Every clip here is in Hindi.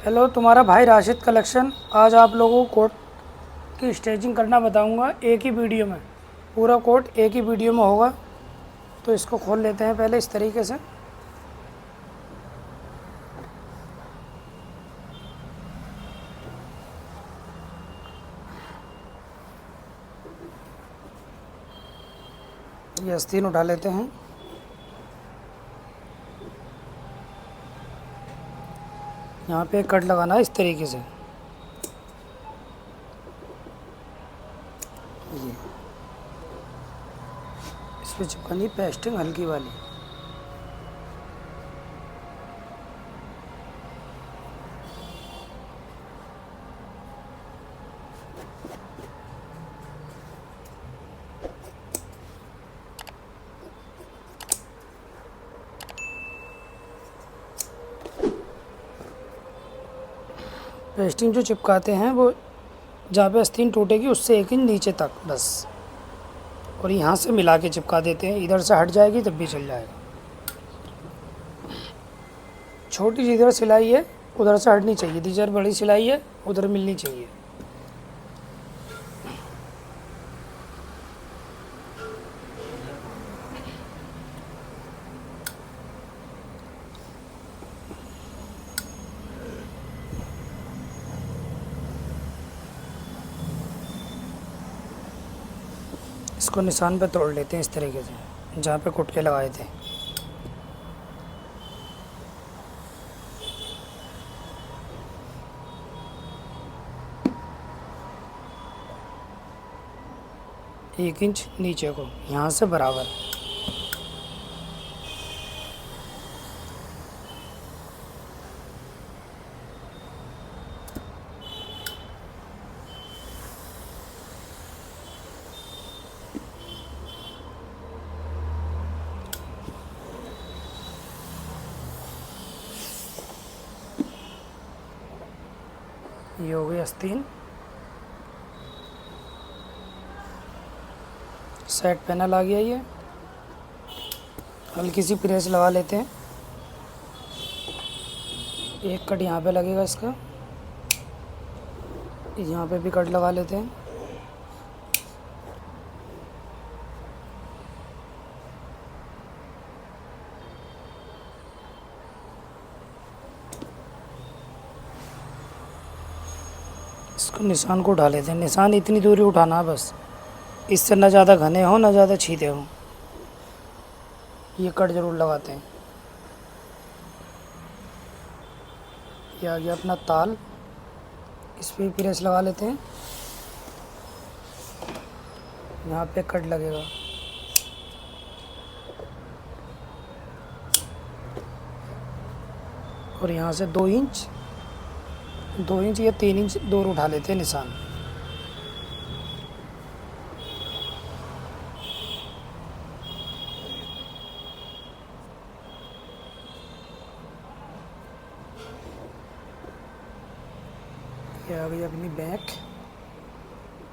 हेलो, तुम्हारा भाई राशिद कलेक्शन। आज आप लोगों को कोट की स्टेचिंग करना बताऊंगा एक ही वीडियो में। पूरा कोट एक ही वीडियो में होगा। तो इसको खोल लेते हैं पहले इस तरीके से। ये आस्तीन उठा लेते हैं। यहाँ पे एक कट लगाना है इस तरीके से। ये इस पर चिपकानी पेस्टिंग हल्की वाली। पेस्टिंग जो चिपकाते हैं वो जहाँ पे आस्तीन टूटेगी उससे 1 इंच नीचे तक बस। और यहाँ से मिला के चिपका देते हैं। इधर से हट जाएगी तब भी चल जाएगा। छोटी सी इधर सिलाई है, उधर से हटनी चाहिए। इधर बड़ी सिलाई है, उधर मिलनी चाहिए। इसको निशान पे तोड़ लेते हैं इस तरीके से, जहाँ पे कुट के लगाए थे। एक इंच नीचे को यहाँ से बराबर। ये हो गई आस्तीन। सेट पैनल आ गया। ये हल्की सी प्रेस लगा लेते हैं। एक कट यहाँ पे लगेगा इसका। यहाँ पे भी कट लगा लेते हैं। इसको निशान को उठा लेते हैं। निशान इतनी दूरी उठाना है बस, इससे ना ज़्यादा घने हो ना ज़्यादा छीदे हो। ये कट ज़रूर लगाते हैं। ये आ गया अपना ताल। इस पर प्रेस लगा लेते हैं। यहाँ पे कट लगेगा। और यहाँ से 2 इंच या 3 इंच दूर उठा लेते हैं निशान। ये आ गई अपनी बैक।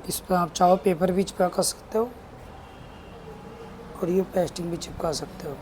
इस पर आप चाहो पेपर भी चिपका सकते हो और ये पेस्टिंग भी चिपका सकते हो।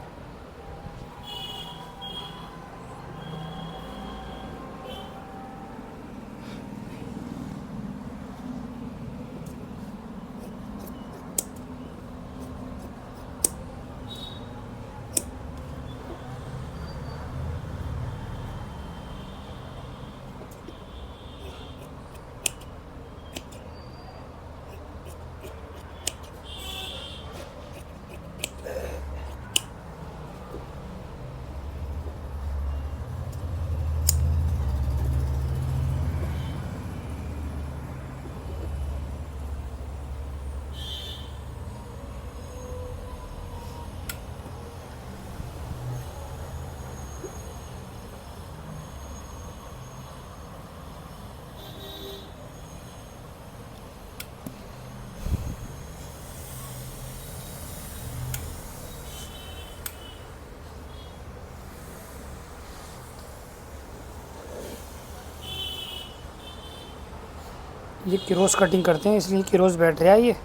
ये क्रोस कटिंग करते हैं इसलिए क्रोस बैठ रहा है ये।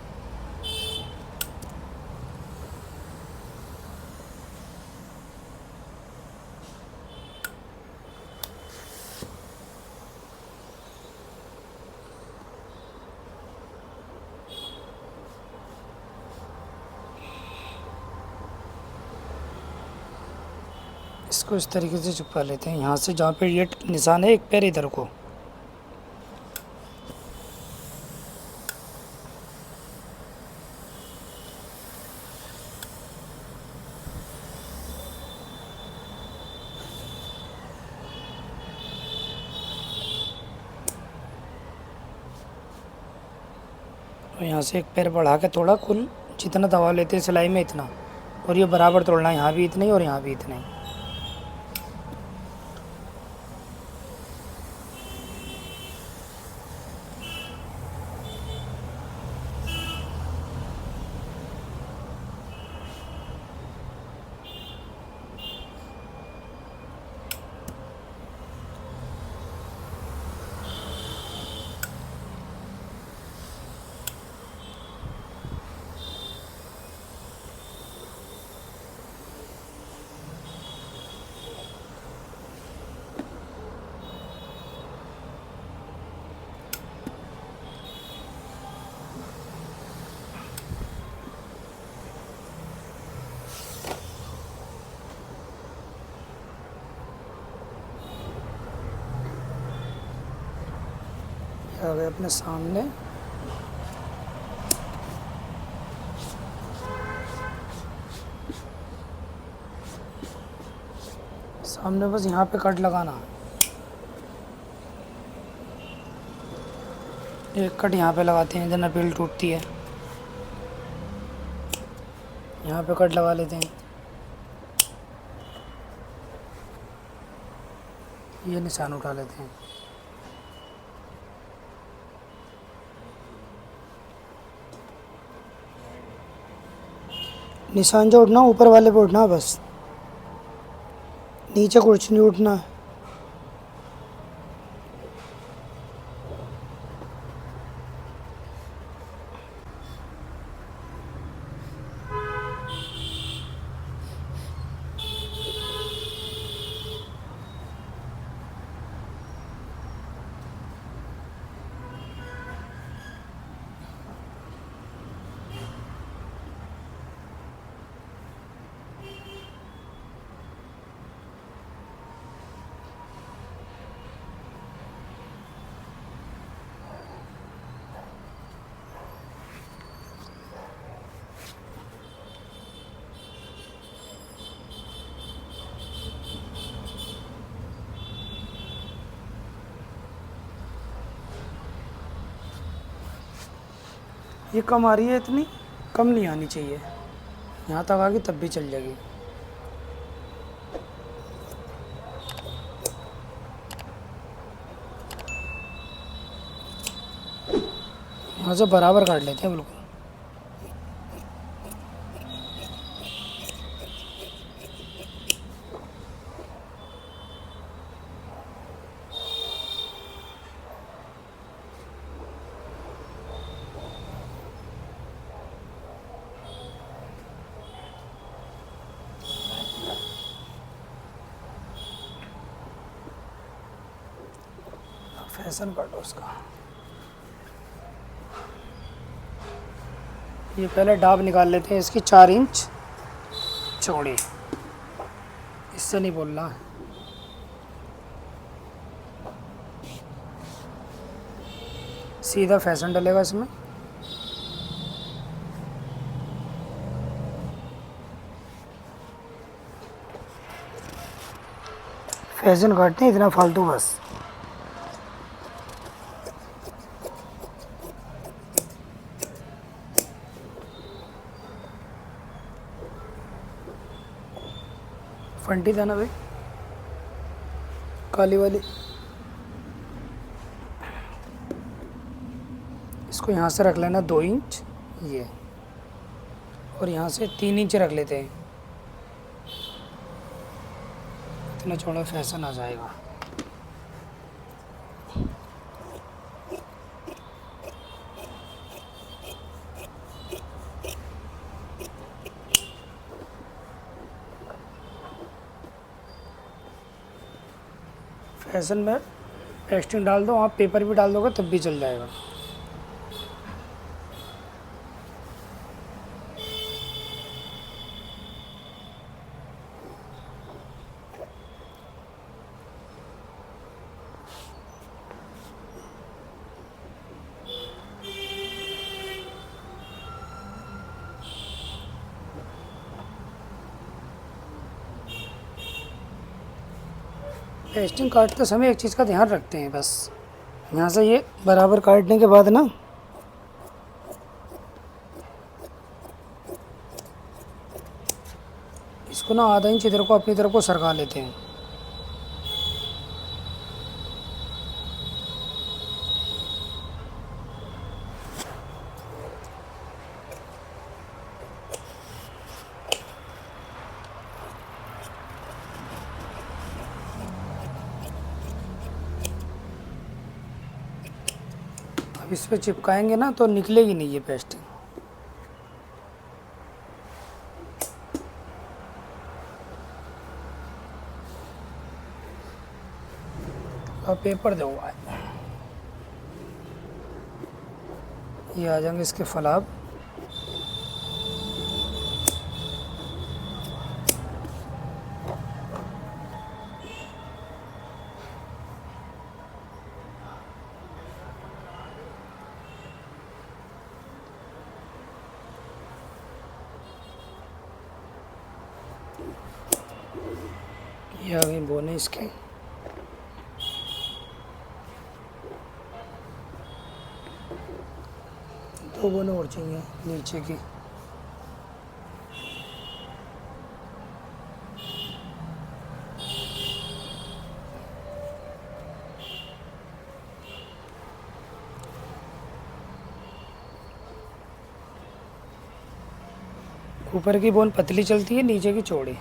इसको इस तरीके से चिपका लेते हैं यहाँ से, जहाँ पे ये निशान है एक पैर इधर को। और यहाँ से एक पैर बढ़ा के थोड़ा कुल जितना दबा लेते हैं सिलाई में इतना, और ये बराबर तोड़ना है, यहाँ भी इतना ही और यहाँ भी इतना ही। आ गए अपने सामने। सामने बस यहाँ पे कट लगाना है। एक कट यहाँ पे लगाते हैं, इधर नपील टूटती है, यहाँ पे कट लगा लेते हैं। ये निशान उठा लेते हैं। निशान जो उठना ऊपर वाले पे उठना, बस नीचे कुछ नहीं उठना है। ये कम आ रही है, इतनी कम नहीं आनी चाहिए, यहाँ तक आ गई तब भी चल जाएगी। यहाँ से बराबर काट लेते हैं बिल्कुल। फैशन काटो उसका। ये पहले डाब निकाल लेते हैं इसकी 4 इंच चौड़ी, इससे नहीं बोलना है। सीधा फैशन डलेगा इसमें। फैशन काटते हैं इतना फालतू बस। फंटी था ना भाई, काली वाली। इसको यहाँ से रख लेना 2 इंच ये, और यहाँ से 3 इंच रख लेते हैं, इतना चौड़ा फैशन आ जाएगा। फैशन में पेस्टिंग डाल दो, आप पेपर भी डाल दोगे तब भी चल जाएगा। पेस्टिंग काटते समय एक चीज़ का ध्यान रखते हैं बस, यहाँ से ये बराबर काटने के बाद ना इसको ना आधा इंच इधर को अपनी तरफ को सरका लेते हैं। अब इस पर चिपकाएंगे ना तो निकलेगी नहीं ये पेस्टिंग। अब पेपर दो ये आ जाएंगे इसके फलाब। ये आ गए बोने इसके। दो बोने और चाहिए नीचे की। ऊपर की बोन पतली चलती है, नीचे की चौड़ी।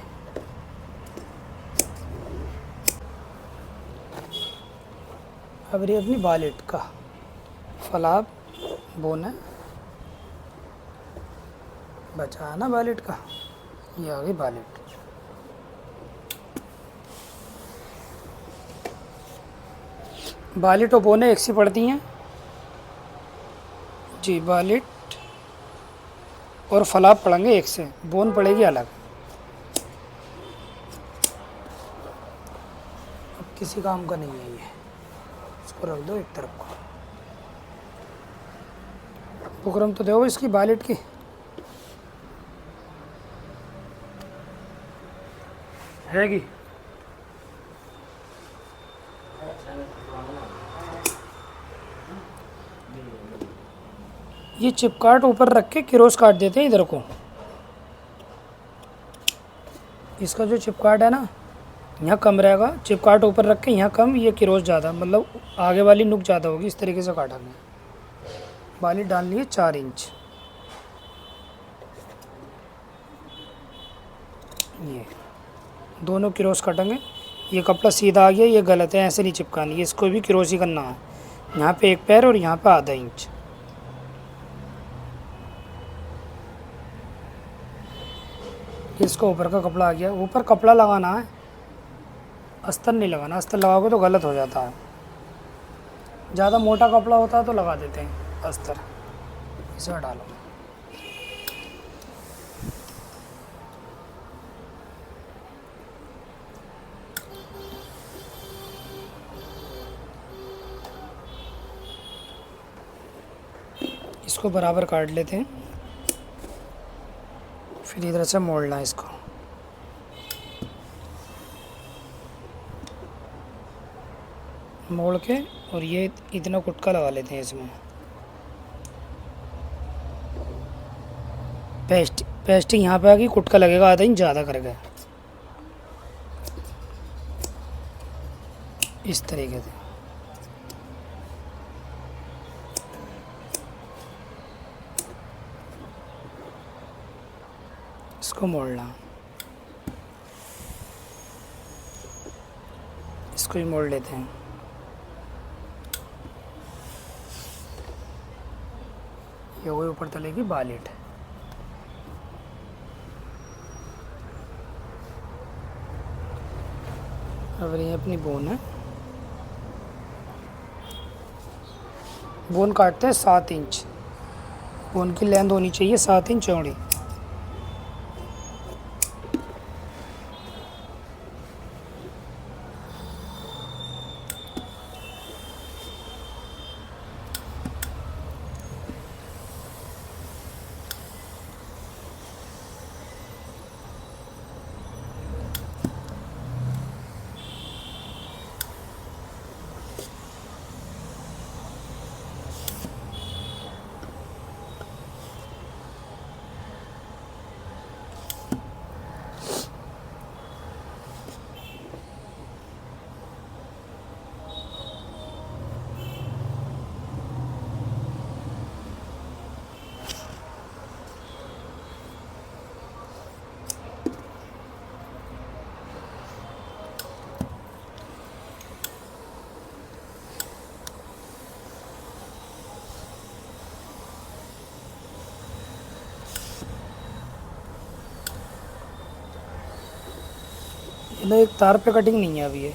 अब ये अपनी बालेट का फलाब बोन है, बचा ना बालेट का। ये आ गई बालेट। बालेट और बोने एक सी पड़ती हैं जी। बालेट और फलाब पड़ेंगे एक से, बोन पड़ेगी अलग। अब किसी काम का नहीं है ये, इसको रख दो एक तरफ को। बुकरम तो देखो इसकी बालेट की। हैगी ये चिपकाट ऊपर रख के क्रोस काट देते हैं इधर को। इसका जो चिपकाट है ना यहाँ कम रहेगा, चिपकाट ऊपर रख के यहाँ कम, ये क्रोस ज़्यादा, मतलब आगे वाली नुक ज़्यादा होगी। इस तरीके से काटेंगे। बाली डालनी है 4 इंच। ये दोनों क्रोस काटेंगे। ये कपड़ा सीधा आ गया, ये गलत है, ऐसे नहीं चिपकानी है, इसको भी क्रोस ही करना है। यहाँ पे एक पैर और यहाँ पे आधा इंच। इसको ऊपर का कपड़ा आ गया, ऊपर कपड़ा लगाना है, अस्तर नहीं लगाना। अस्तर लगाओगे तो गलत हो जाता है। ज़्यादा मोटा कपड़ा होता है तो लगा देते हैं अस्तर। इसे डालो। इसको बराबर काट लेते हैं, फिर इधर से मोड़ना है इसको। मोड़ के और ये इतना कुटका लगा लेते हैं इसमें। पेस्टिंग यहाँ पे आ गई, कुटका लगेगा आधा इंच ज़्यादा करके, इस तरीके से। इसको मोड़ना, इसको भी मोड़ लेते हैं। ये वही ऊपर तलेगी बालेट। अब ये अपनी बोन है। बोन काटते हैं 7 इंच। बोन की लेंथ होनी चाहिए 7 इंच चौड़ी। मतलब एक तार पे कटिंग नहीं है अभी ये,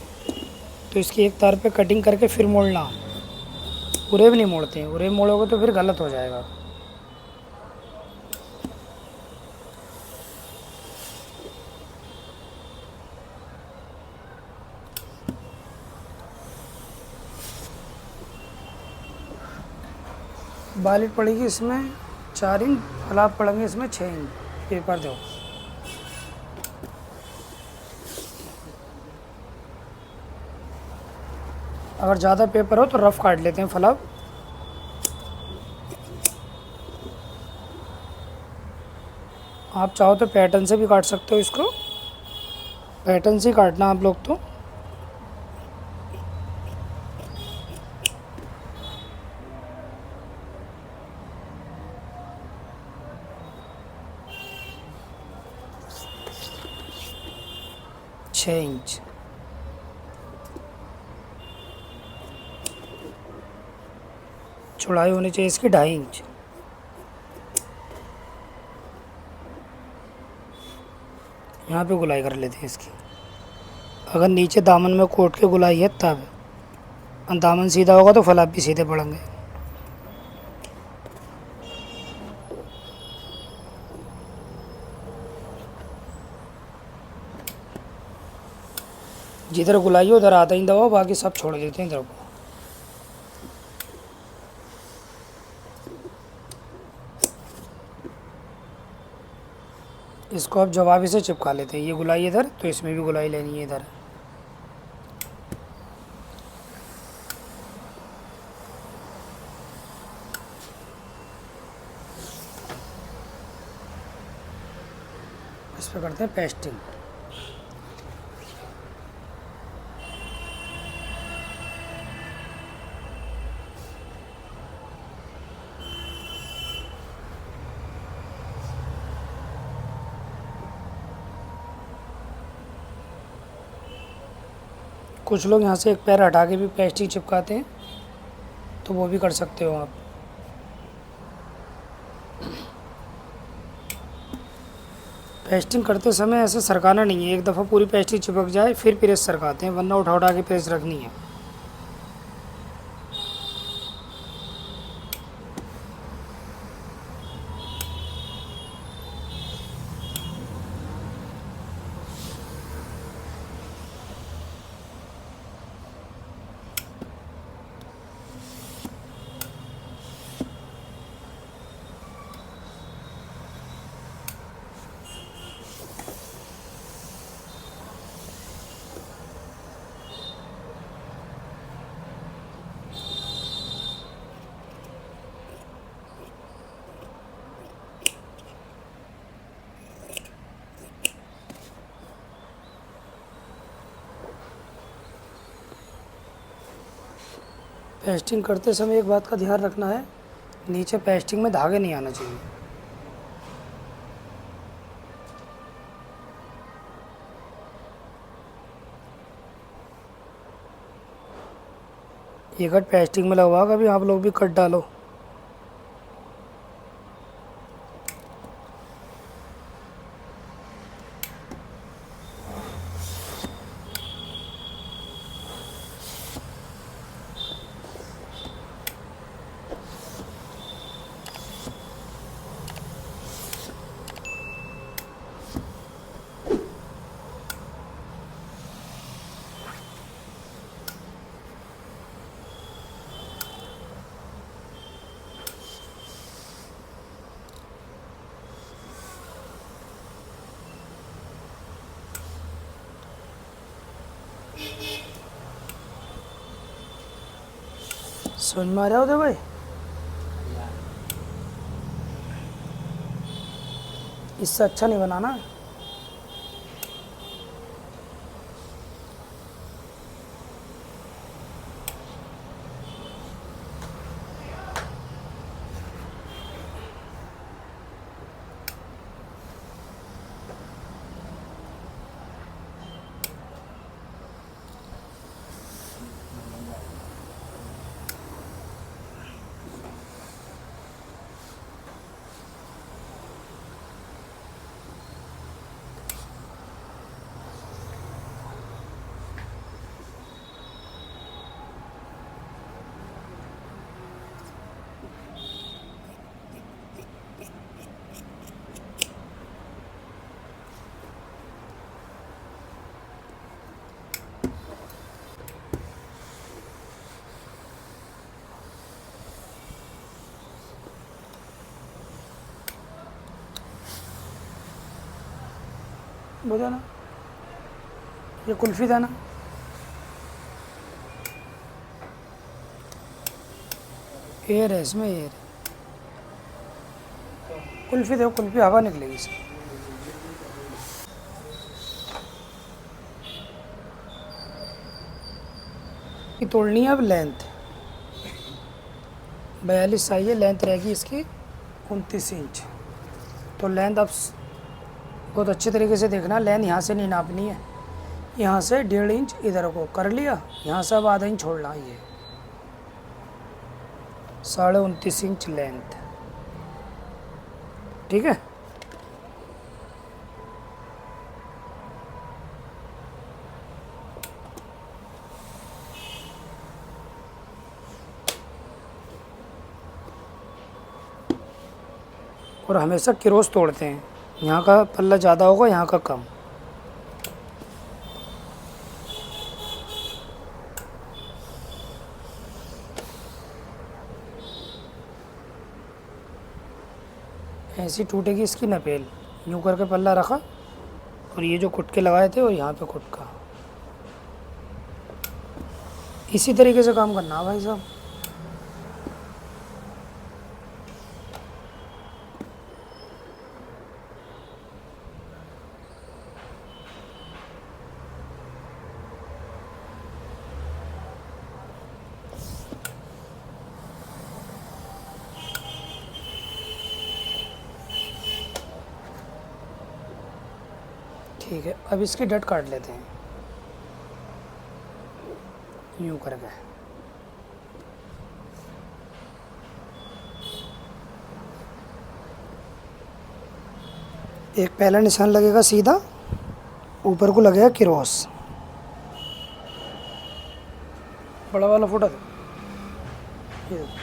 तो इसकी एक तार पे कटिंग करके फिर मोड़ना। उरे भी नहीं मोड़ते हैं, उरे मोड़ोगे तो फिर गलत हो जाएगा। बालिट पड़ेगी इसमें 4 इंच, फलाप पड़ेंगे इसमें 6 इंच। पेपर दो। अगर ज़्यादा पेपर हो तो रफ काट लेते हैं फलाप। आप चाहो तो पैटर्न से भी काट सकते हो इसको, पैटर्न से ही काटना आप लोग तो। छः इंच चौड़ाई होनी चाहिए इसकी, 2.5 इंच। यहाँ पे गुलाई कर लेते हैं इसकी। अगर नीचे दामन में कोट के गुलाई है तब, दामन सीधा होगा तो फलाप भी सीधे पड़ेंगे। जिधर गुलाई हो उधर आधा ही दबाओ, बाकी सब छोड़ देते हैं इधर को। इसको अब जवाबी से चिपका लेते हैं। ये गुलाई इधर, तो इसमें भी गुलाई लेनी है इधर। इस पर करते हैं पेस्टिंग। कुछ लोग यहाँ से एक पैर हटा के भी पेस्टिंग चिपकाते हैं, तो वो भी कर सकते हो आप। पेस्टिंग करते समय ऐसे सरकाना नहीं है, एक दफ़ा पूरी पेस्टिंग चिपक जाए फिर प्रेस सरकाते हैं, वरना उठा उठा के प्रेस रखनी है। पेस्टिंग करते समय एक बात का ध्यान रखना है, नीचे पेस्टिंग में धागे नहीं आना चाहिए। ये कट पेस्टिंग में लगवा कभी आप लोग भी कट डालो। समझ में आ रहा होता भाई? इससे अच्छा नहीं बनाना। बोलो ना, ये कुल्फ़ी था ना, एयर है इसमें, एयर। कुल्फ़ी देखो, कुल्फ़ी हवा निकलेगी इसमें। ये तोड़नी है अब लेंथ, 42 साइज है, लेंथ रहेगी इसकी 29 इंच। तो लेंथ अब बहुत अच्छे तरीके से देखना, लेंथ यहाँ से नहीं नापनी है, यहाँ से 1.5 इंच इधर को कर लिया, यहाँ से अब आधा इंच छोड़ना। ये 29.5 इंच लेंथ, ठीक है। और हमेशा क्रॉस तोड़ते हैं, यहाँ का पल्ला ज़्यादा होगा, यहाँ का कम। ऐसी टूटेगी इसकी नपेल। यूँ करके पल्ला रखा, और ये जो कुटके लगाए थे और यहाँ पे कुटका, इसी तरीके से काम करना है भाई साहब। ठीक है, अब इसकी डट काट लेते हैं यूँ करके। एक पहला निशान लगेगा सीधा, ऊपर को लगेगा क्रॉस। बड़ा वाला फोटा दो, ये देखो।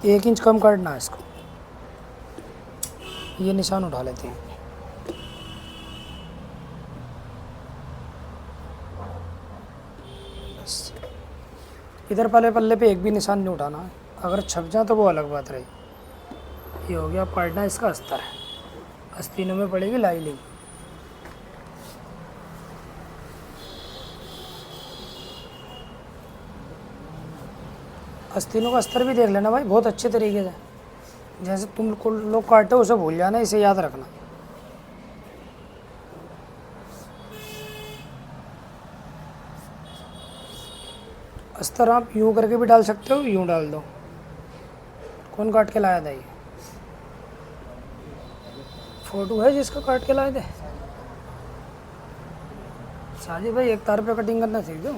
एक इंच कम काटना है इसको, ये निशान उठा लेते हैं। बस इधर वाले पल्ले पे एक भी निशान नहीं उठाना है, अगर छप जाए तो वो अलग बात रही। ये हो गया, काटना इसका अस्तर है, आस्तीनों में पड़ेगी लाइनिंग। आस्तीनों का अस्तर भी देख लेना भाई बहुत अच्छे तरीके से, जैसे तुम लोग काटो उसे भूल जाना, इसे याद रखना। अस्तर आप यूँ करके भी डाल सकते हो, यूँ डाल दो। कौन काट के लाया था ये? फोटो है जिसका काट के लाए थे? साजिद भाई एक तार पे कटिंग करना सीख दो।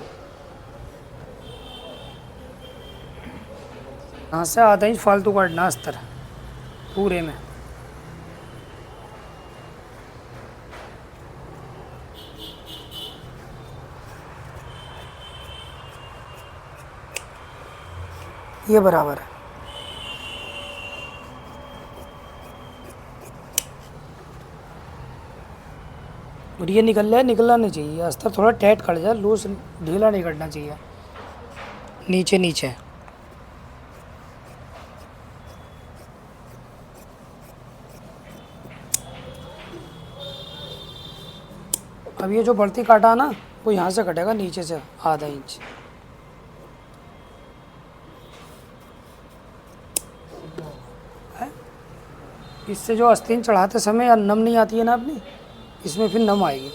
यहाँ से आधा इंच फालतू काटना अस्तर पूरे में। ये बराबर है। और ये निकल जाए, निकलना नहीं चाहिए, अस्तर थोड़ा टाइट कट जाए, लूज ढीला नहीं करना चाहिए, नीचे नीचे। अब ये जो बढ़ती काटा ना, वो यहाँ से कटेगा नीचे से आधा इंच। इससे जो आस्तीन चढ़ाते समय या नम नहीं आती है ना अपनी, इसमें फिर नम आएगी।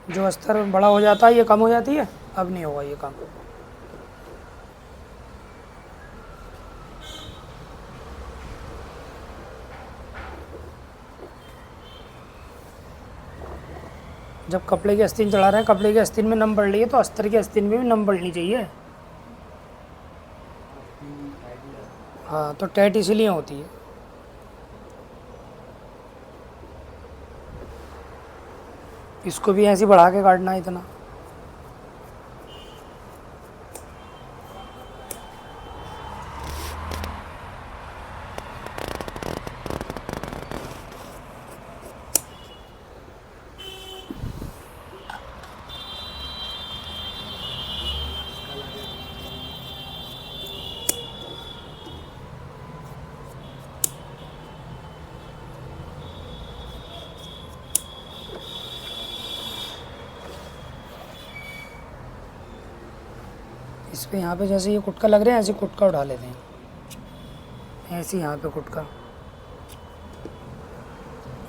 जो अस्तर बड़ा हो जाता है ये कम हो जाती है, अब नहीं होगा ये काम। जब कपड़े की आस्तीन चढ़ा रहे हैं, कपड़े की आस्तीन में नम बढ़ रही है, तो अस्तर की आस्तीन में भी नम बढ़नी चाहिए। हाँ, तो टाइट इसीलिए होती है। इसको भी ऐसे बढ़ा के काटना है इतना। इस पे यहाँ पे जैसे ये कुटका लग रहा है ऐसे कुटका उठा लेते हैं, ऐसे यहाँ पे कुटका,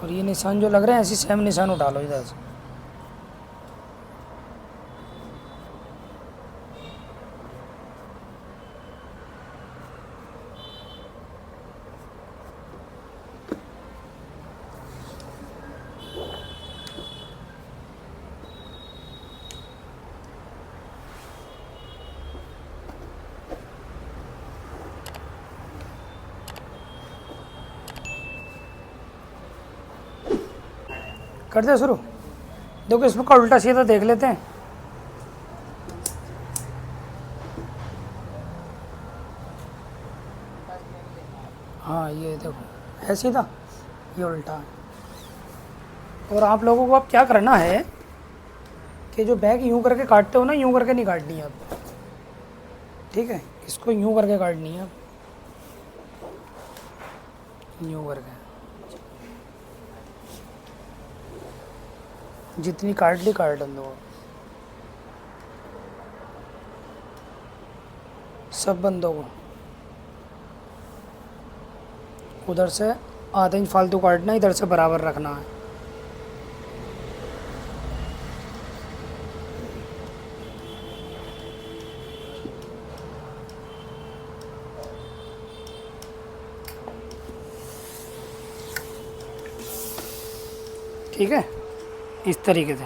और ये निशान जो लग रहा है ऐसे सेम निशान उठा लो इधर से। करते शुरू। देखो इसमें का उल्टा सीधा देख लेते हैं। हाँ ये देखो है सीधा, ये उल्टा है। और आप लोगों को अब क्या करना है कि जो बैग यूं करके काटते हो ना, यूं करके नहीं काटनी है अब, ठीक है। इसको यूं करके काटनी है, यूं करके जितनी काट ली काट दो, सब बंदों को। उधर से आधा इंच फालतू काटना, इधर से बराबर रखना है। ठीक है, इस तरीके से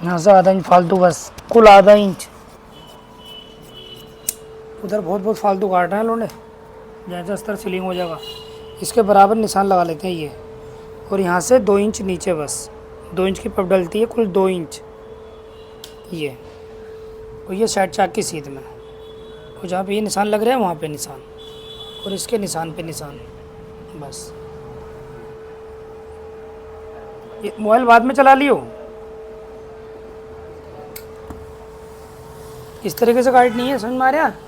यहाँ से आधा इंच फालतू, बस कुल आधा इंच। उधर बहुत बहुत फालतू काट रहे हैं लोग, जैसे अस्तर सीलिंग हो जाएगा। इसके बराबर निशान लगा लेते हैं ये, और यहाँ से 2 इंच नीचे, बस 2 इंच की पप डलती है, कुल 2 इंच ये। और ये साइड चाक की सीध में, और जहाँ पे ये निशान लग रहा है वहाँ पे निशान, और इसके निशान पे निशान, बस। ये मोबाइल बाद में चला लियो। इस तरीके से काटनी है, समझ में आ रहा है?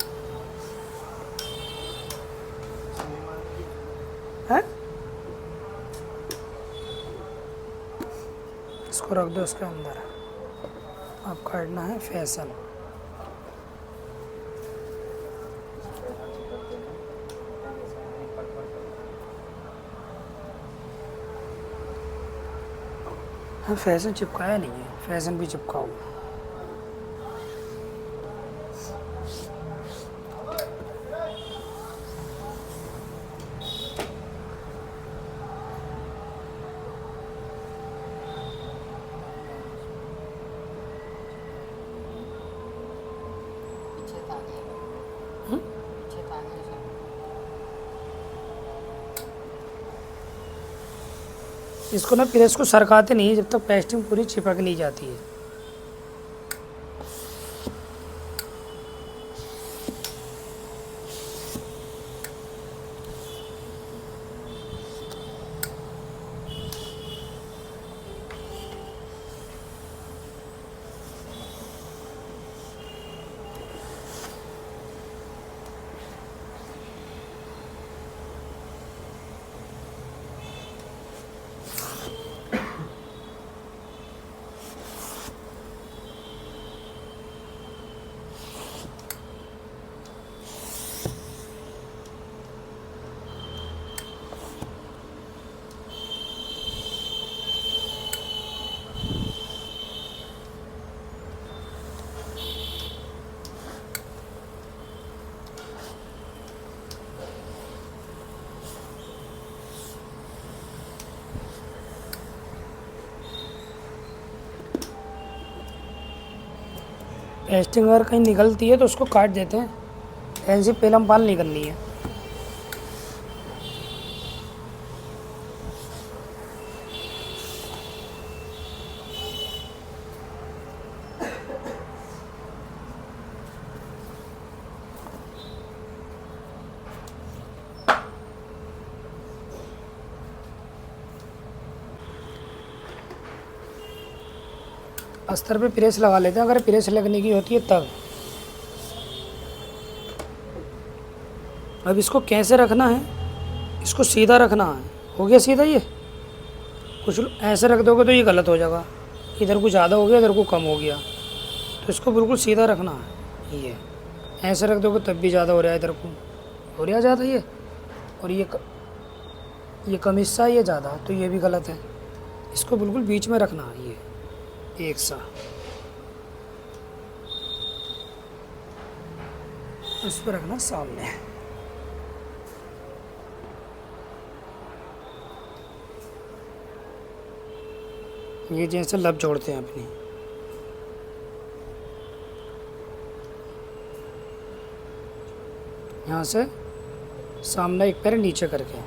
इसको रख दो इसके अंदर। अब काटना है फैशन। हाँ, फैशन चिपकाया नहीं है, फैशन भी चिपकाओ। इसको ना प्रेस को सरकाते नहीं जब तक पेस्टिंग पूरी चिपक नहीं जाती है। पेस्टिंग अगर कहीं निकलती है तो उसको काट देते हैं, ऐसी पेलम पाल नहीं करनी है। अस्तर पे प्रेस लगा लेते हैं, अगर प्रेस लगने की होती है तब। अब इसको कैसे रखना है, इसको सीधा रखना है। हो गया सीधा ये। कुछ ऐसे रख दोगे तो ये गलत हो जाएगा, इधर को ज़्यादा हो गया इधर को कम हो गया, तो इसको बिल्कुल सीधा रखना है। ये ऐसे रख दोगे तब भी ज़्यादा हो रहा है, इधर को हो रहा ज़्यादा ये, और ये कम हिस्सा है, ये ज़्यादा, तो ये भी गलत है। इसको बिल्कुल बीच में रखना है, ये एक सा। इस पर रखना सामने। ये जैसे लब जोड़ते हैं अपनी, यहाँ से सामने एक पैर नीचे करके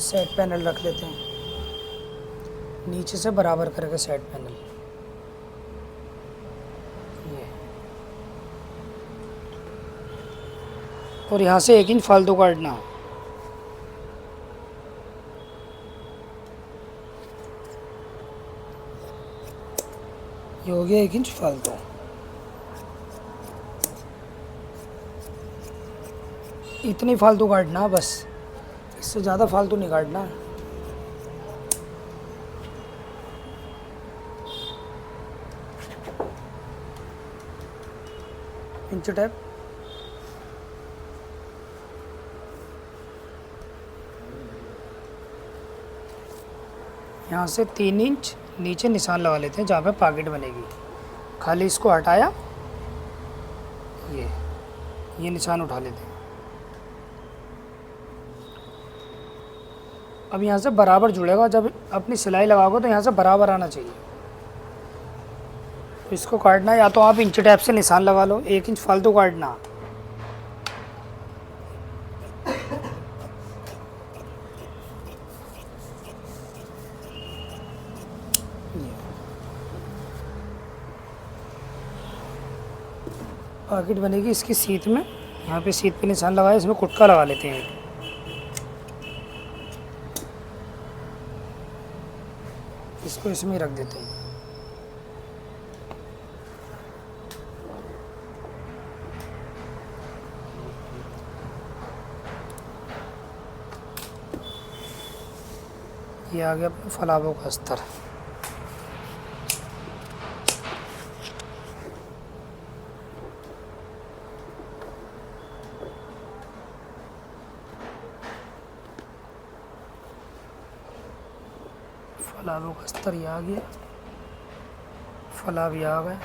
साइड पैनल रख लेते हैं, नीचे से बराबर करके साइड पैनल। ये और यहाँ से 1 इंच फालतू काटना। ये हो गया 1 इंच फालतू। इतनी फालतू काटना बस, इससे ज़्यादा फालतू नहीं काटना। इंच टेप यहाँ से 3 इंच नीचे निशान लगा लेते हैं जहाँ पे पॉकेट बनेगी। खाली इसको हटाया, ये निशान उठा लेते हैं। अब यहाँ से बराबर जुड़ेगा, जब अपनी सिलाई लगाओगे तो यहाँ से बराबर आना चाहिए। तो इसको काटना है, या तो आप इंच टेप से निशान लगा लो, 1 इंच फालतू काटना। पॉकेट बनेगी इसकी सीट में, यहाँ पे सीट पे निशान लगाया, इसमें कुटका लगा लेते हैं। इसको इसमें ही रख देते हैं। ये आ गया अपना फलावों का अस्तर। फलावों का अस्तर ये आ गया, फला भी आ गए,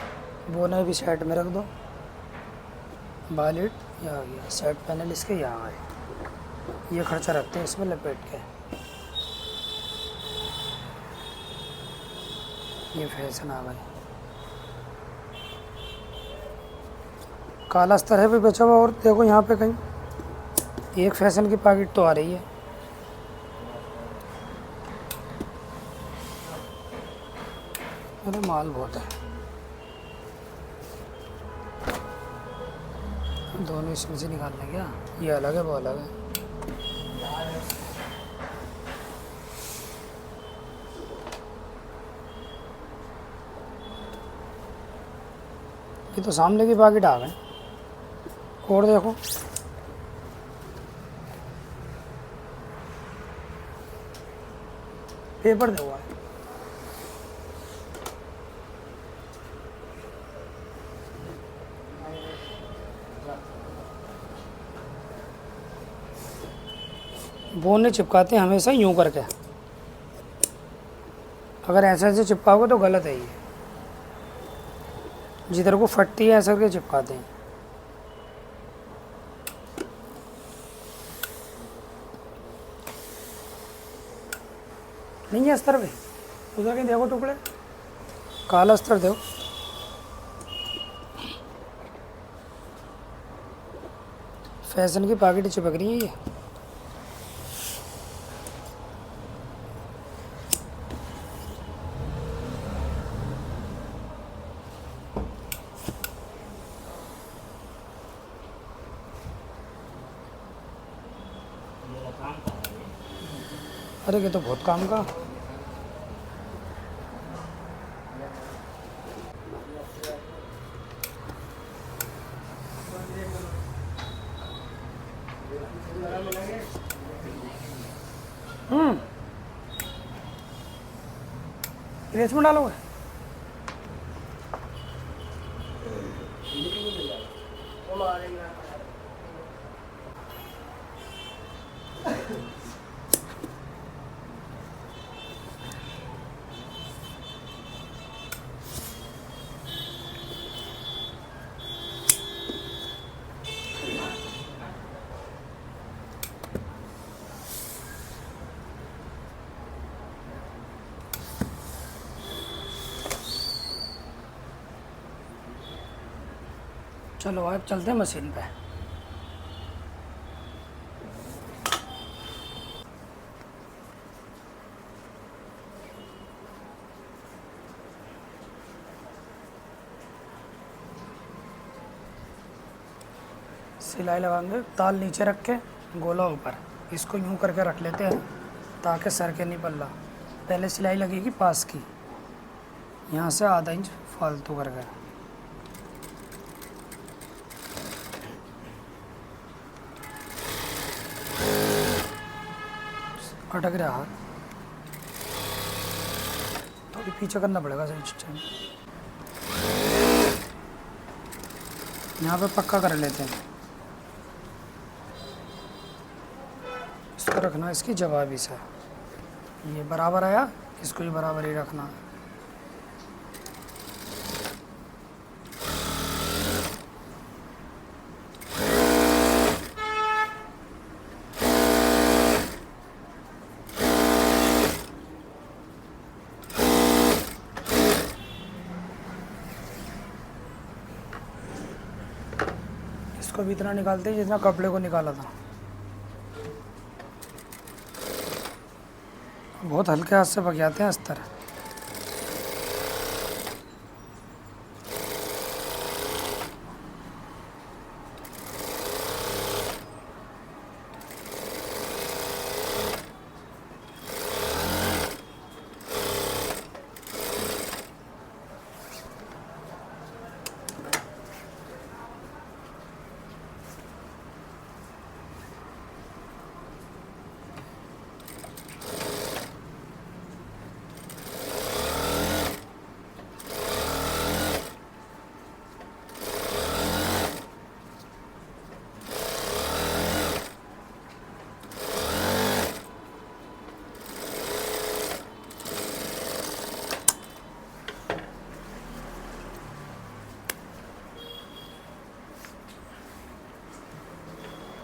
बोने भी साइड में रख दो। बालेट ये आ गया, साइड पैनल इसके यहाँ आए। ये खर्चा रखते हैं इसमें लपेट के। ये फैशन आ गई। काला अस्तर है भी बचा हुआ, और देखो यहाँ पे कहीं एक फैशन की पैकेट तो आ रही है। अरे माल बहुत है, दोनों इसमें से निकालना क्या, ये अलग है वो अलग है। ये तो सामने की पैकेट आ गए। और देखो पेपर दे हुआ है। बोने चिपकाते हैं हमेशा यूं करके, अगर ऐसे ऐसे चिपकाओगे तो गलत है। ये जिधर को फटती है ऐसा करके चिपकाते हैं। नहीं है अस्तर पे, उधर कहीं देखो टुकड़े, काला अस्तर दो। फैशन की पैकेट चिपक रही है ये। अरे ये तो बहुत काम का। प्रेस में डालोगे? चलो अब चलते हैं मशीन पे। सिलाई लगाएंगे, ताल नीचे रख के गोला ऊपर, इसको यूं करके रख लेते हैं ताकि सर के नहीं पल्ला। पहले सिलाई लगेगी पास की, यहाँ से आधा इंच फालतू करके। अटक रहा हाथ, थोड़ी पीछे करना पड़ेगा सही चीज़। यहाँ पे पक्का कर लेते हैं, इसको रखना इसकी जवाबी से। ये बराबर आया, इसको भी बराबर ही रखना। इसको भी इतना निकालते हैं जितना कपड़े को निकाला था। बहुत हल्के हाथ से पकाते हैं अस्तर।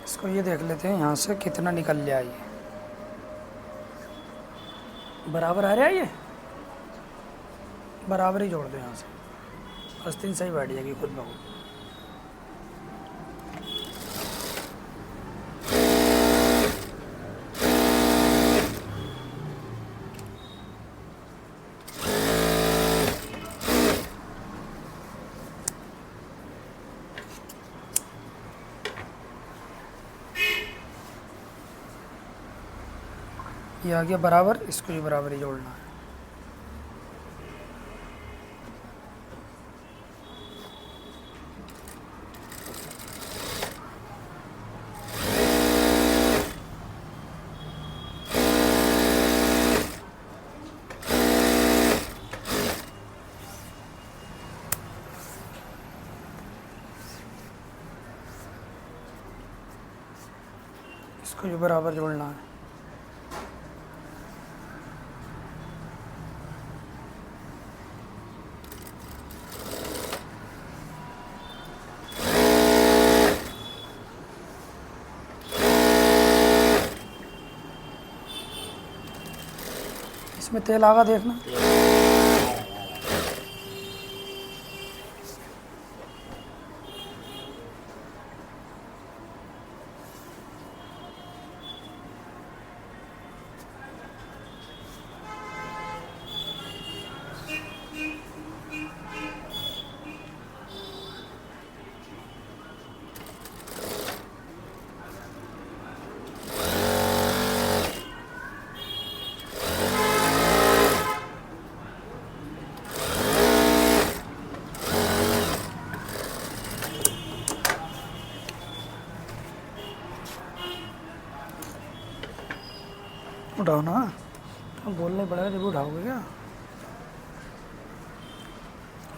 इसको ये देख लेते हैं यहाँ से कितना निकल लिया। ये बराबर आ रहा है, ये बराबर ही जोड़ दो यहाँ से, आस्तीन सही बैठ जाएगी खुद ब खुद। ये आ गया बराबर, इसको भी बराबर ही जोड़ना है। इसको भी बराबर जोड़ना है। इसमें तेल आगा देखना। उठाओ ना, तो बोलने पड़ेगा जब उठाओगे क्या।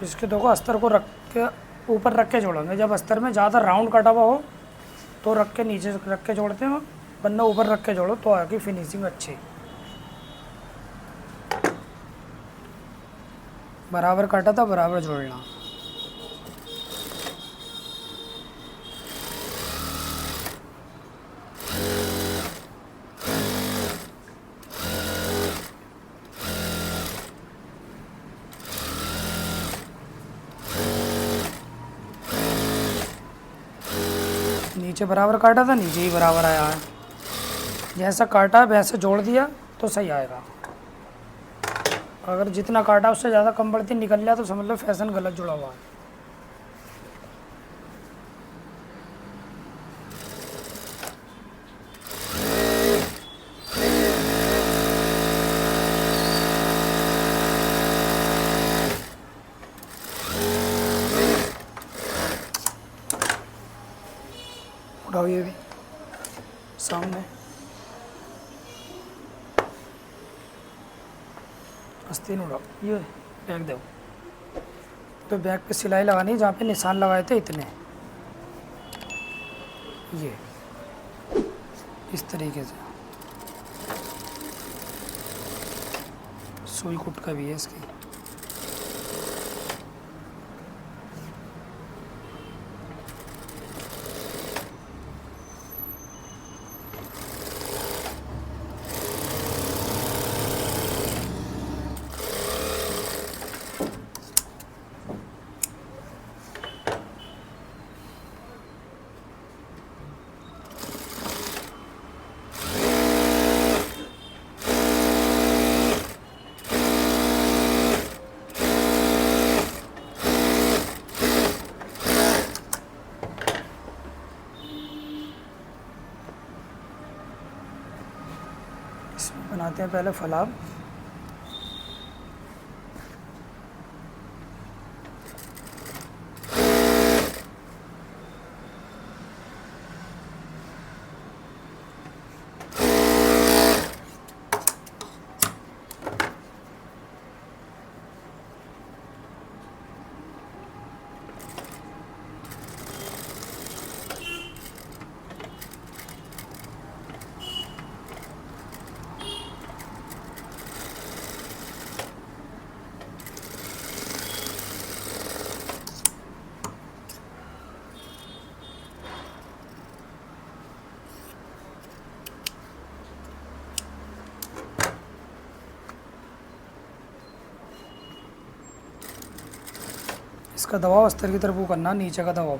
इसके देखो अस्तर को रख के ऊपर रख के जोड़ेंगे, जब अस्तर में ज़्यादा राउंड कटा हुआ हो तो रख के नीचे रख के जोड़ते हैं, वरना ऊपर रख के जोड़ो तो आगे फिनिशिंग अच्छी। बराबर काटा था बराबर जोड़ना। नीचे बराबर काटा था, नीचे ही बराबर आया है। जैसा काटा वैसे जोड़ दिया तो सही आएगा। अगर जितना काटा उससे ज़्यादा कम बढ़ती निकल जाए तो समझ लो फैशन गलत जुड़ा हुआ है। उठाओ ये भी सामने, आस्तीन उड़ाओ, ये बैग दो। तो बैग पे सिलाई लगानी है जहाँ पे निशान लगाए थे इतने, ये इस तरीके से। सुई कुट का भी है इसकी। इसमें बनाते हैं पहले फलाब। इसका दबाव अस्तर की तरफ वो करना, नीचे का दबाव।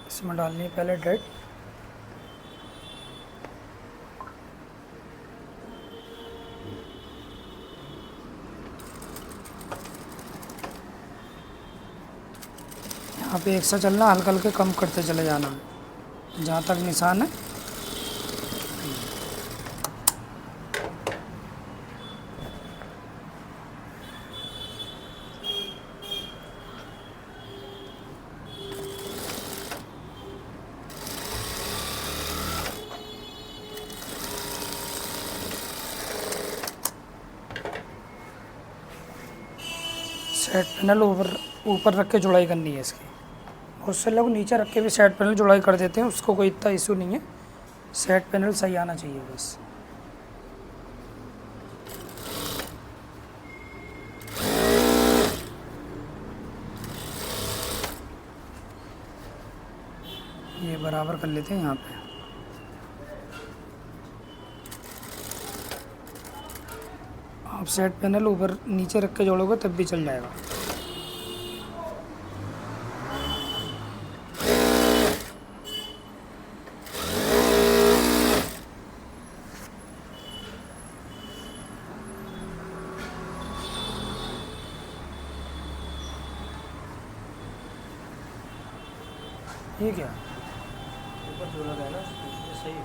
इसमें डालनी है पहले डेट। यहाँ पे एक सा चलना, हल्का हल्के कम करते चले जाना जहाँ तक निशान है। सेट पैनल ऊपर रख के जुड़ाई करनी है इसकी। बहुत से लोग नीचे रख के भी सेट पैनल जुड़ाई कर देते हैं, उसको कोई इतना इशू नहीं है। सेट पैनल सही आना चाहिए बस। ये बराबर कर लेते हैं यहाँ पे। आप सेट पैनल ऊपर नीचे रख के जोड़ोगे तब भी चल जाएगा। ये क्या ऊपर जो लगा है ना ये सही है।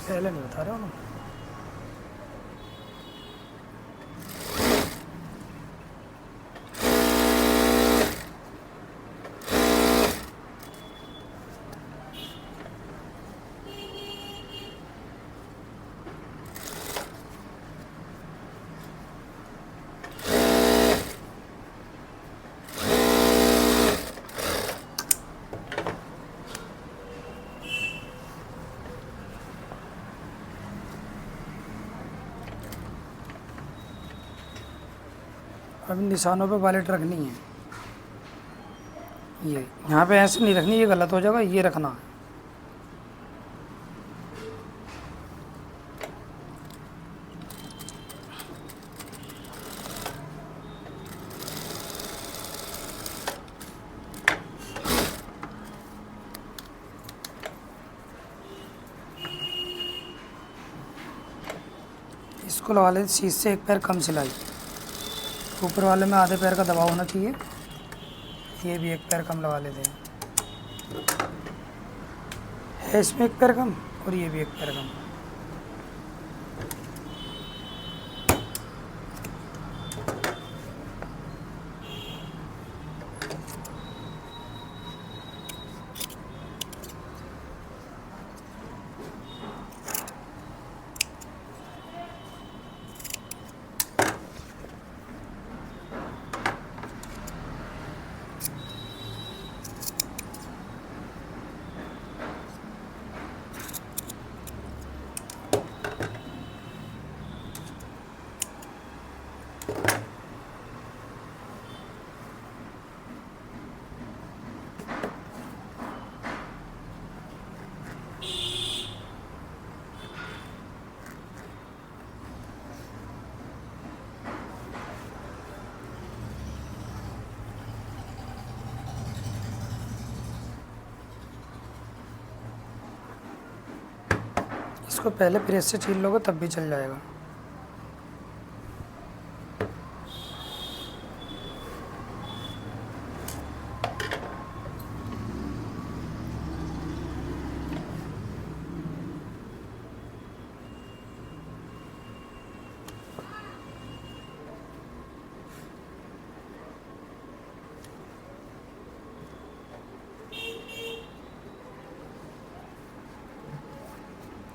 पहले नहीं बता रहा हूँ। अब निशानों पे वालेट रखनी है। ये यहाँ पे ऐसे नहीं रखनी, ये गलत हो जाएगा, ये रखना है। इसको लगा लेते शीश से एक पैर कम सिलाई। ऊपर वाले में आधे पैर का दबाव होना चाहिए। ये भी एक पैर कम लगा लेते हैं। है इसमें एक पैर कम और ये भी एक पैर कम। इसको पहले प्रेस से छील लोगे तब भी चल जाएगा।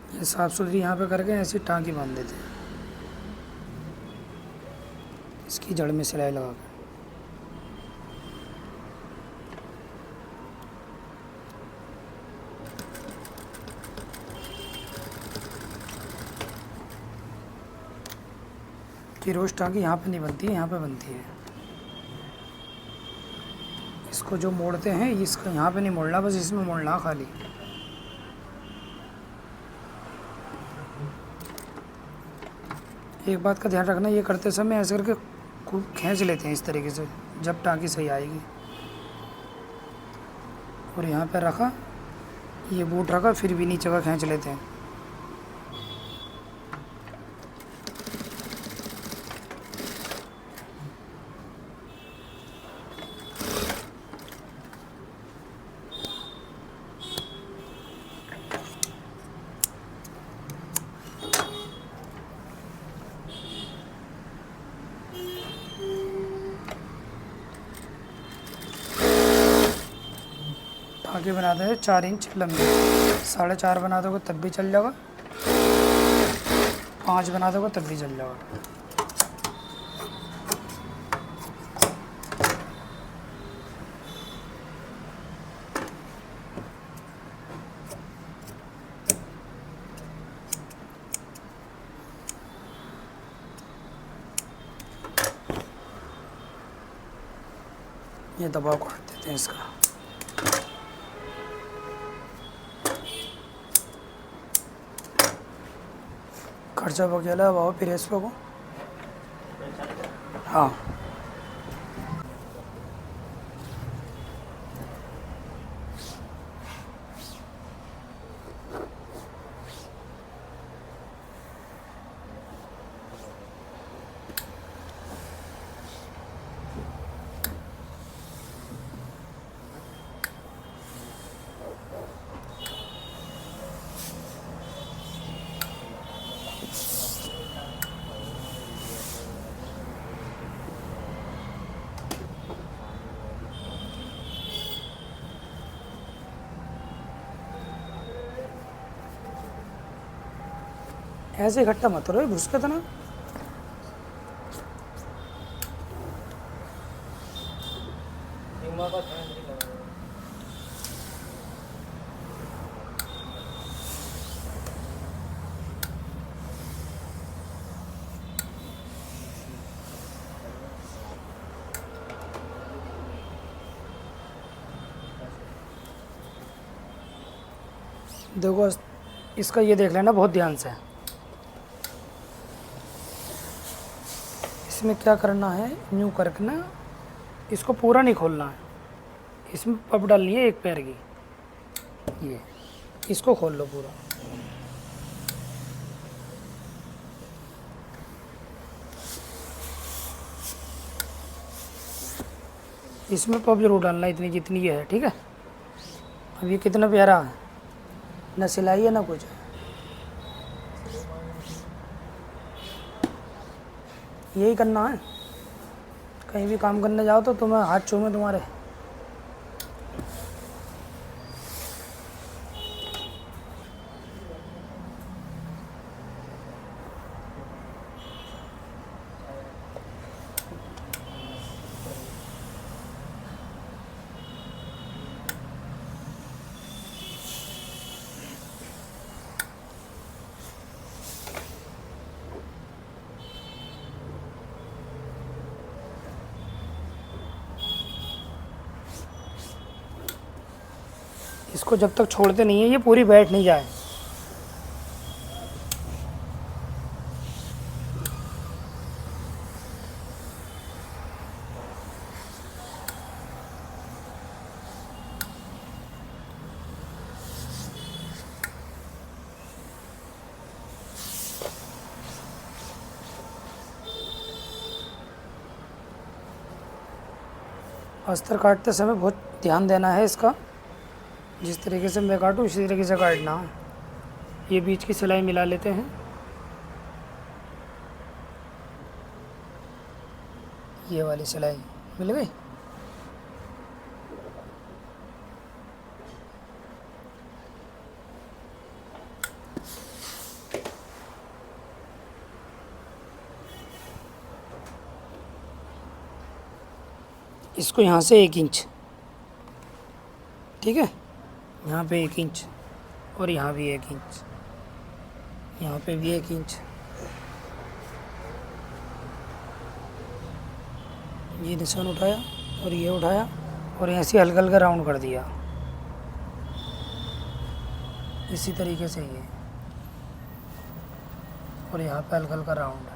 ये साफ़ सुथरी यहाँ पे करके ऐसी टांकी बांध देते हैं, इसकी जड़ में सिलाई लगा के। कि रोज टांकी यहाँ पे नहीं बनती है, यहाँ पे बनती है। इसको जो मोड़ते हैं इसको यहाँ पे नहीं मोड़ना, बस इसमें मोड़ना खाली। एक बात का ध्यान रखना, ये करते समय ऐसे करके खूब खींच लेते हैं इस तरीके से, जब टांकी सही आएगी। और यहाँ पे रखा, ये बूट रखा, फिर भी नीचे का खींच लेते हैं। आगे बना दे 4 इंच लंबी, 4.5 बना दोगे तब भी चल जाएगा, 5 बना दोगे तब भी चल जाएगा। ये दबाव काट देते हैं इसका। खर्चा वगैरह अब आओ फिर इसको को। हाँ ऐसे इकट्ठा मत करो, घुस के तो ना। सिग्मा का फैन नहीं लगा हुआ। देखो इसका ये देख लेना बहुत ध्यान से। इसमें क्या करना है, यूँ करके ना इसको पूरा नहीं खोलना है। इसमें पप डालनी है एक पैर की, ये इसको खोल लो पूरा। इसमें पप जरूर डालना इतनी जितनी ये है, ठीक है। अब ये कितना प्यारा है, ना सिलाई है ना कुछ है। यही करना है, कहीं भी काम करने जाओ तो तुम्हें हाथ चूमे तुम्हारे। इसको जब तक छोड़ते नहीं है ये पूरी बैठ नहीं जाए। अस्तर काटते समय बहुत ध्यान देना है इसका। जिस तरीके से मैं काटूँ इसी तरीके से काटना है। ये बीच की सिलाई मिला लेते हैं। ये वाली सिलाई मिल गई। इसको यहाँ से 1 इंच, ठीक है, यहाँ पे 1 इंच और यहाँ भी 1 इंच, यहाँ पे भी 1 इंच। ये निशान उठाया और ये उठाया और ऐसे हल्का हल्का राउंड कर दिया। इसी तरीके से ये, और यहाँ पे हल्का हल्का राउंड।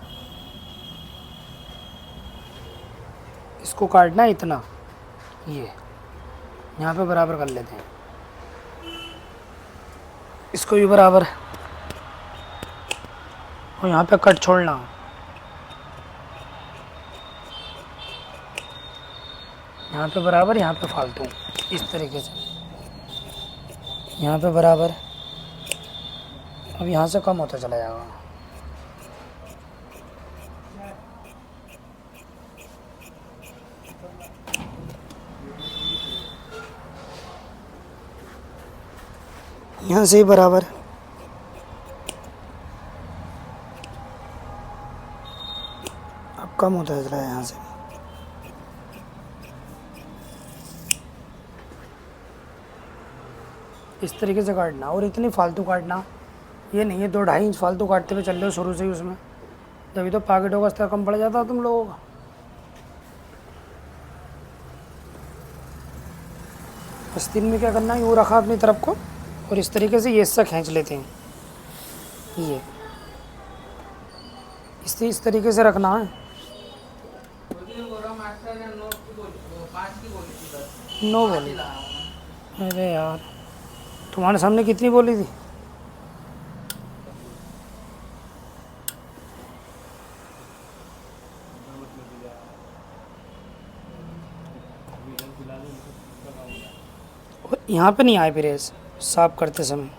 इसको काटना है इतना, ये यहाँ पे बराबर कर लेते हैं। इसको भी बराबर और यहाँ पे कट छोड़ना। यहाँ पे बराबर, यहाँ पे फालतू, इस तरीके से। यहाँ पे बराबर। अब यहाँ से कम होता चला जाएगा। यहाँ से ही बराबर। अब कम होता चला है यहाँ से। इस तरीके से काटना, और इतनी फालतू काटना ये नहीं है 2-2.5 इंच फालतू काटते हुए चल रहे हो शुरू से ही उसमें, तभी तो पॉकेटों का स्तर कम पड़ जाता है तुम लोगों का। आस्तीन में क्या करना है, यूँ रखा अपनी तरफ को और इस तरीके से ये हिस्सा खींच लेते हैं। ये इस तरीके से रखना है। 9 बोली। अरे यार तुम्हारे सामने कितनी बोली थी? यहाँ पे नहीं आए फिर साफ करते समय।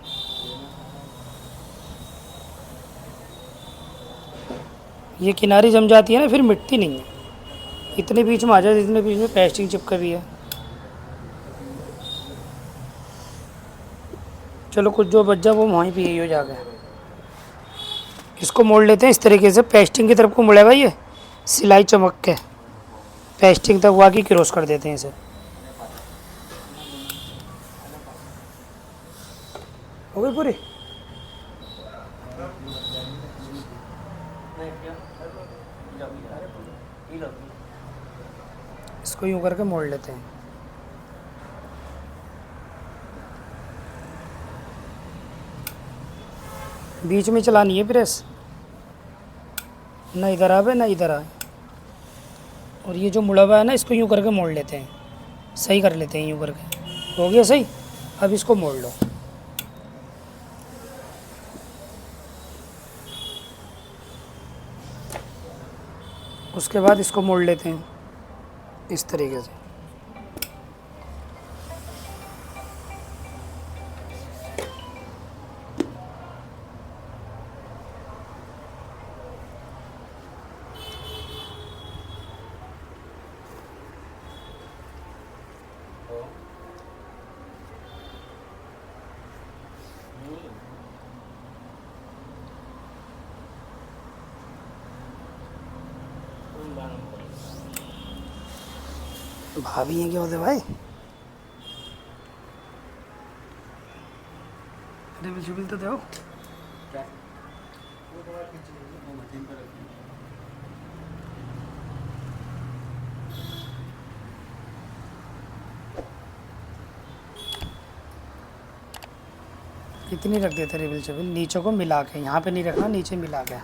ये किनारी जम जाती है ना, फिर मिटती नहीं है। इतने बीच में आ जाए, इतने बीच में पेस्टिंग चिपका भी है। चलो कुछ जो बच जा वो वहीं पे यही हो जाएगा। इसको मोड़ लेते हैं इस तरीके से, पेस्टिंग की तरफ को मुड़ेगा ये, सिलाई चमक के पेस्टिंग तक वाकई क्रॉस कर देते हैं इसे। हो गई पूरी। इसको यूं करके मोड़ लेते हैं। बीच में चलानी है प्रेस, ना इधर आवे ना इधर आए। और ये जो मुड़ा हुआ है ना, इसको यूं करके मोड़ लेते हैं, सही कर लेते हैं यूं करके। हो गया सही। अब इसको मोड़ लो। उसके बाद इसको मोड़ लेते हैं इस तरीके से। भाभी हैं क्या होते भाई? रिबिल शिबिल तो दो। इतनी रख देते रिबिल शिबिल, नीचे को मिला के, यहाँ पे नहीं रखना, नीचे मिला के।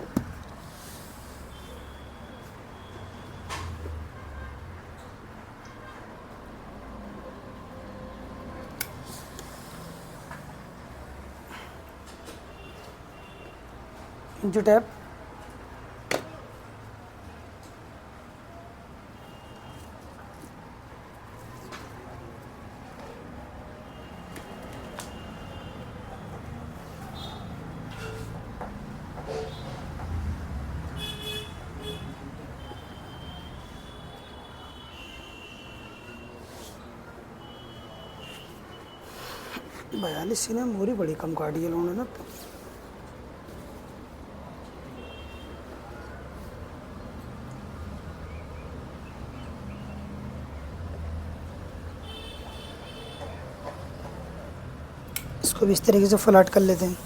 इंचू टैप। बयालीस ने मोरी बड़ी कम काटी है लोगों ने ना। इसको भी इस तरीके से फ्लैट कर लेते हैं।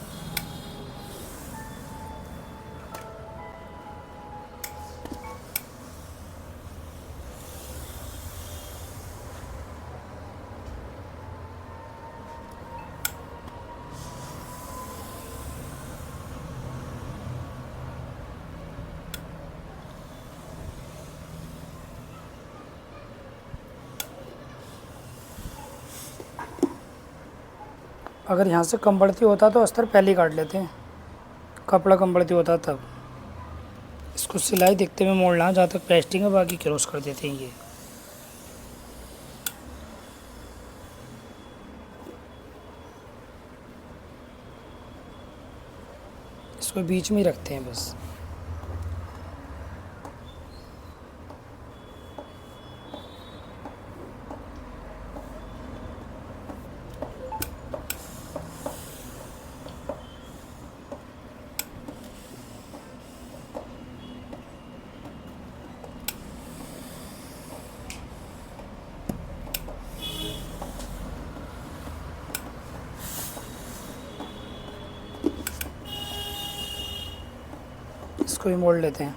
अगर यहाँ से कम बढ़ती होता तो अस्तर पहले ही काट लेते हैं, कपड़ा कम बढ़ती होता तब। इसको सिलाई देखते हुए मोड़ना, जहाँ तक पेस्टिंग है बाकी क्रॉस कर देते हैं ये। इसको बीच में ही रखते हैं बस। इसको भी मोड़ लेते हैं।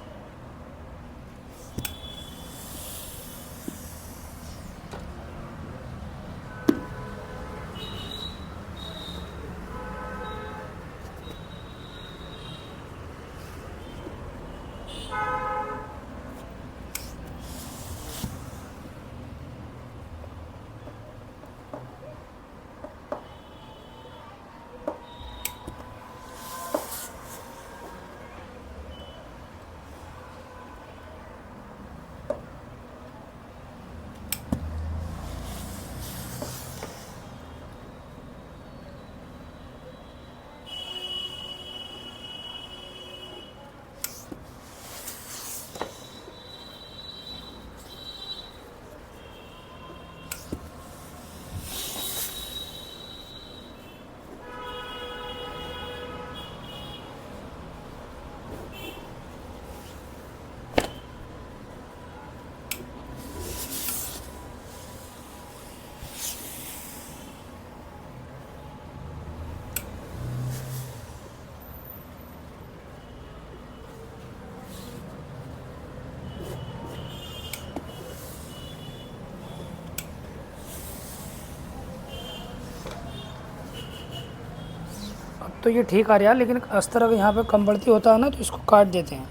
तो ये ठीक आ रहा है, लेकिन अस्तर अगर यहाँ पे कम बढ़ती होता है ना तो इसको काट देते हैं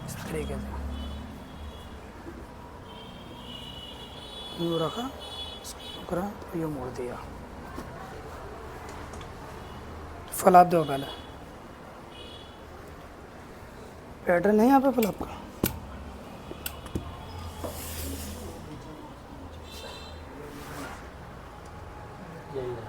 इस तरीके से। यूँ रखा, इसको करा तो ये मोड़ दिया। फलाप दो पहले, पैटर्न है यहाँ पे फलाप का। यही है।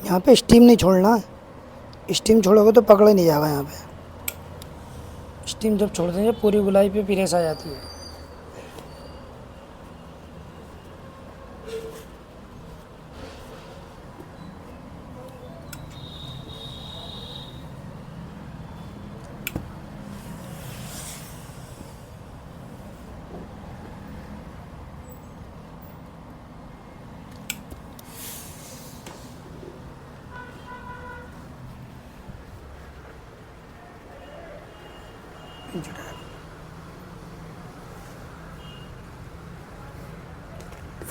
यहाँ पे स्टीम नहीं छोड़ना, स्टीम छोड़ोगे तो पकड़े नहीं जाएगा। यहाँ पे स्टीम जब छोड़ देंगे पूरी गुलाई पे प्रेस आ जाती है।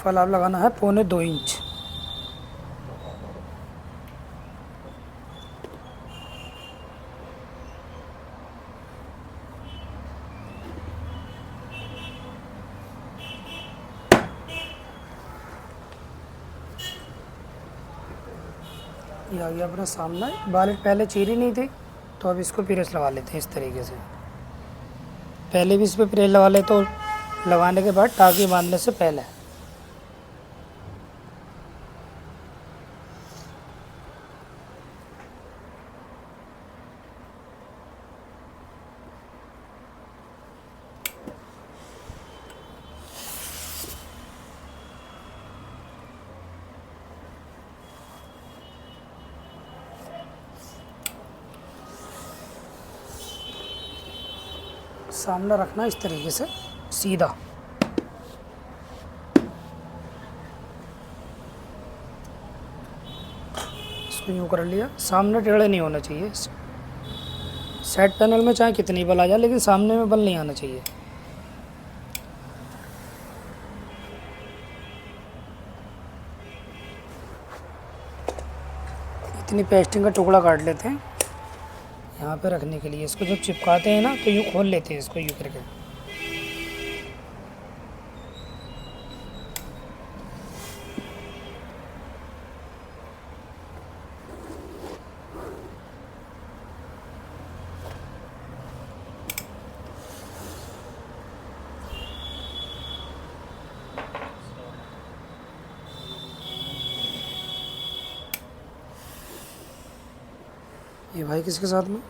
फलाप लगाना है 1.25 इंच। ये आ गया अपना सामना। बालेट पहले चीरी नहीं थी तो अब इसको प्रेस लगा लेते हैं इस तरीके से। पहले भी इस पर प्रेस लगा लेते तो लगाने के बाद टाँकी बांधने से पहले। सामने रखना इस तरीके से सीधा। इसको यूँ कर लिया। सामने टेढ़े नहीं होना चाहिए। साइड पैनल में चाहे कितनी बल आ जाए लेकिन सामने में बल नहीं आना चाहिए। इतनी पेस्टिंग का टुकड़ा काट लेते हैं यहाँ पे रखने के लिए। इसको जब चिपकाते हैं ना तो यूँ खोल लेते हैं इसको यूँ करके। ये भाई किसके साथ में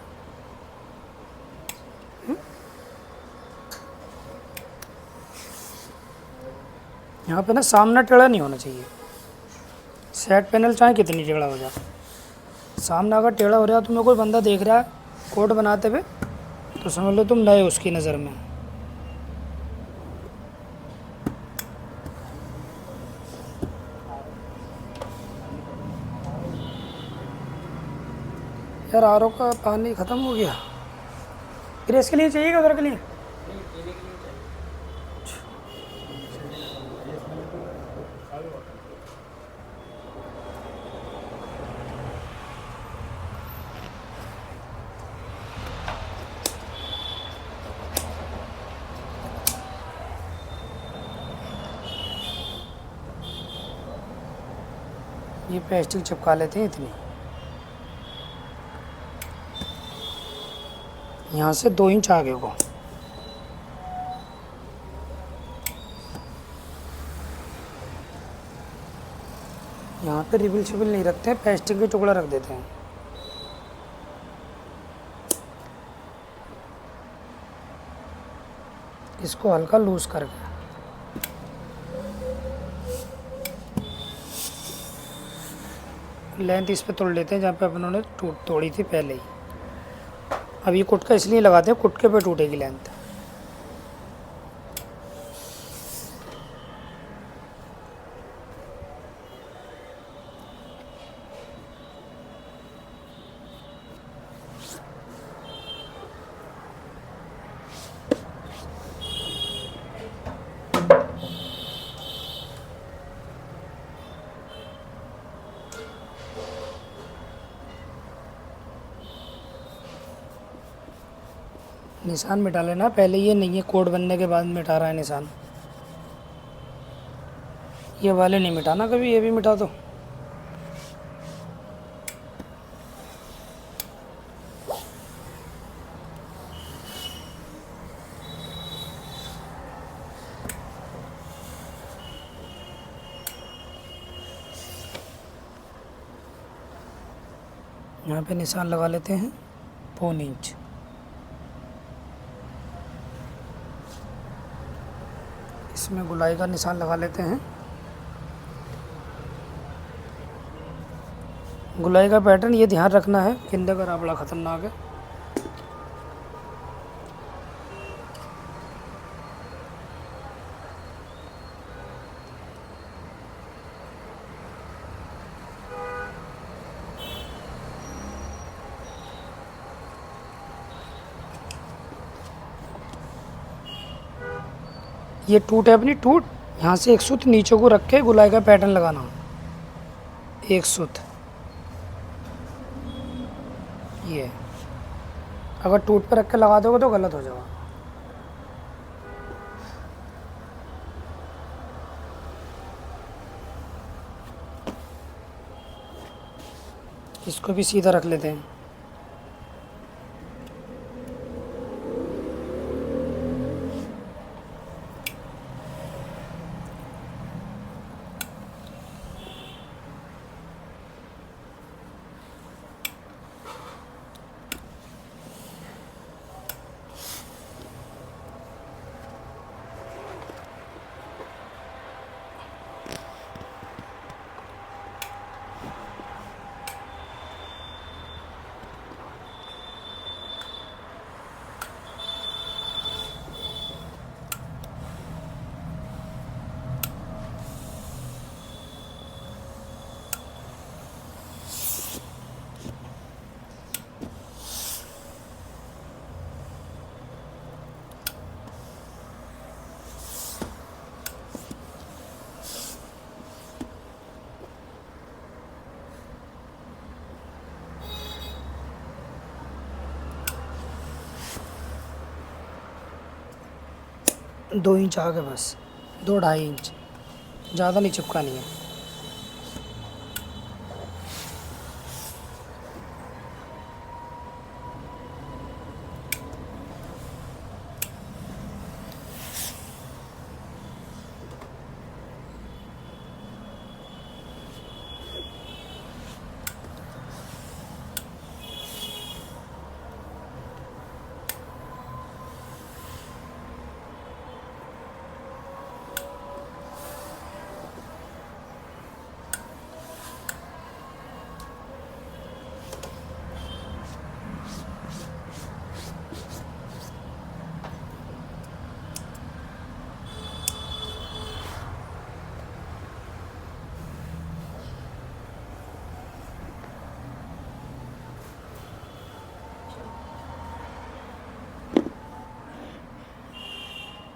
यहाँ पे ना सामना टेढ़ा नहीं होना चाहिए। साइड पैनल चाहे कितनी टेढ़ा हो जाए, सामना अगर टेढ़ा हो रहा है तुम्हें कोई बंदा देख रहा है कोट बनाते हुए तो समझ लो तुम नए उसकी नज़र में। यार आर ओ का पानी ख़त्म हो गया। फिर इसके लिए चाहिए क्या उधर के लिए? ये प्लास्टिक चिपका लेते हैं इतनी, यहाँ से 2 इंच आगे को। यहाँ पे रिबिल शिबिल नहीं रखते हैं, प्लास्टिक के टुकड़ा रख देते हैं। इसको हल्का लूज करके लेंथ इस पे तोड़ लेते हैं जहाँ पे अपन ने तोड़ी थी पहले ही। अब ये कुटका इसलिए लगाते हैं, कुटके पे टूटेगी लेंथ। निशान मिटा लेना पहले, ये नहीं है कोड बनने के बाद मिटा रहा है निशान। ये वाले नहीं मिटाना कभी, ये भी मिटा दो। यहाँ पे निशान लगा लेते हैं 1.25 इंच। इसमें गुलाई का निशान लगा लेते हैं। गुलाई का पैटर्न ये ध्यान रखना है, किंदे का बड़ा ख़तरनाक है। ये टूट है अपनी टूट, यहाँ से एक सूत नीचे को रख के गुलाई का पैटर्न लगाना, एक सूत। ये अगर टूट पर रख के लगा दोगे तो गलत हो जाएगा। इसको भी सीधा रख लेते हैं। दो इंच आगे बस, 2-2.5 इंच, ज़्यादा नहीं चिपकानी है।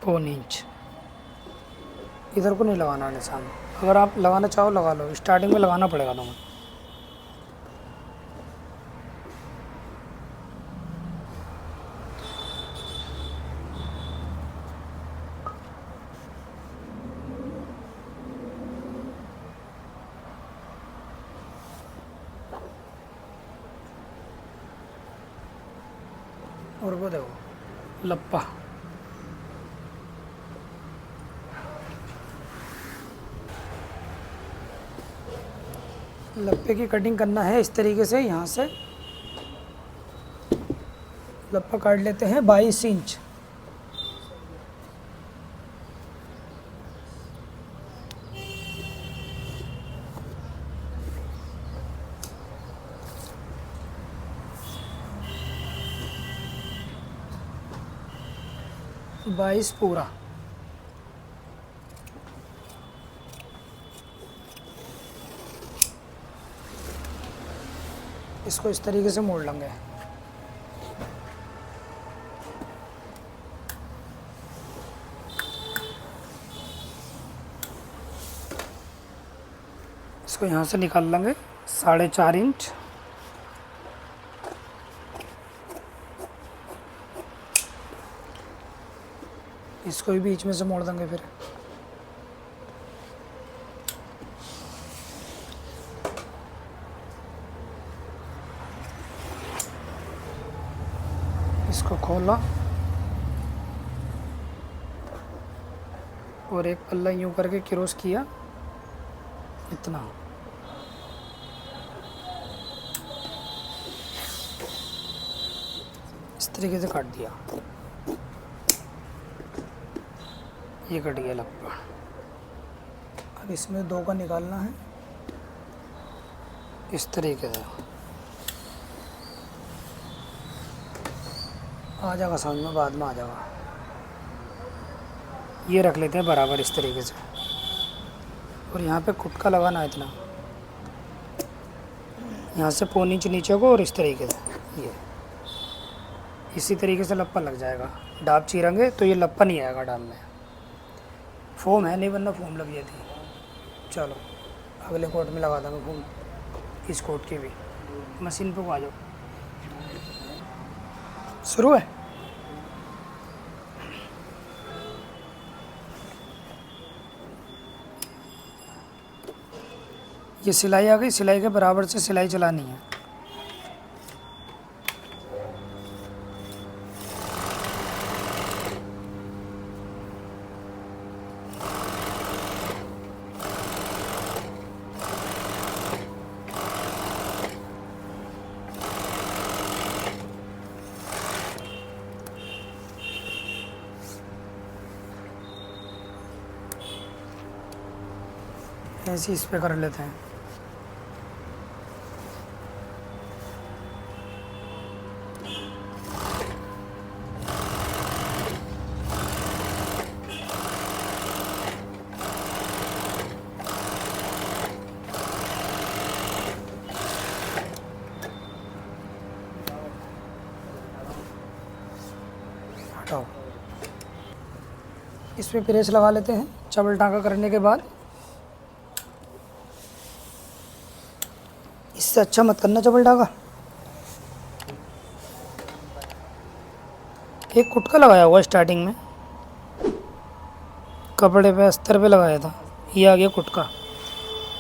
पौन इंच इधर को नहीं लगाना निशान। अगर आप लगाना चाहो लगा लो, स्टार्टिंग में लगाना पड़ेगा तुम्हें। और वो देखो लप्पा। लप्पे की कटिंग करना है इस तरीके से, यहाँ से लप्पा काट लेते हैं 22 इंच। बाईस पूरा। इसको इस तरीके से मोड़ लेंगे। इसको यहाँ से निकाल लेंगे 4.5 इंच। इसको भी बीच में से मोड़ देंगे फिर। इसको खोला और एक पल्ला यूं करके क्रॉस किया, इतना। इस तरीके से काट दिया। ये कट गया लप्पा। अब इसमें 2 का निकालना है इस तरीके से। आ जाएगा समझ में, बाद में आ जाएगा। ये रख लेते हैं बराबर इस तरीके से। और यहाँ पे कुटका लगाना है इतना, यहाँ से 1.25 इंच नीचे को और इस तरीके से। ये इसी तरीके से लप्पा लग जाएगा। डाब चीरेंगे तो ये लप्पा नहीं आएगा डाब में। फोम है नहीं, वरना फोम लग जाती। चलो अगले कोट में लगा देंगे फोम, इस कोट की भी। मशीन पे आ जाओ, शुरू है। ये सिलाई आ गई, सिलाई के बराबर से सिलाई चलानी है। ऐसे इस पे कर लेते हैं। हटाओ। इस पे प्रेस लगा लेते हैं चबल टाँका करने के बाद। इससे अच्छा मत करना चबल टाँका। एक कुटका लगाया हुआ स्टार्टिंग में, कपड़े पे अस्तर पे लगाया था। ये आ गया कुटका।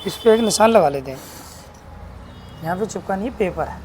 इस पे एक निशान लगा लेते हैं। यहाँ पे चिपकानी है पेपर है।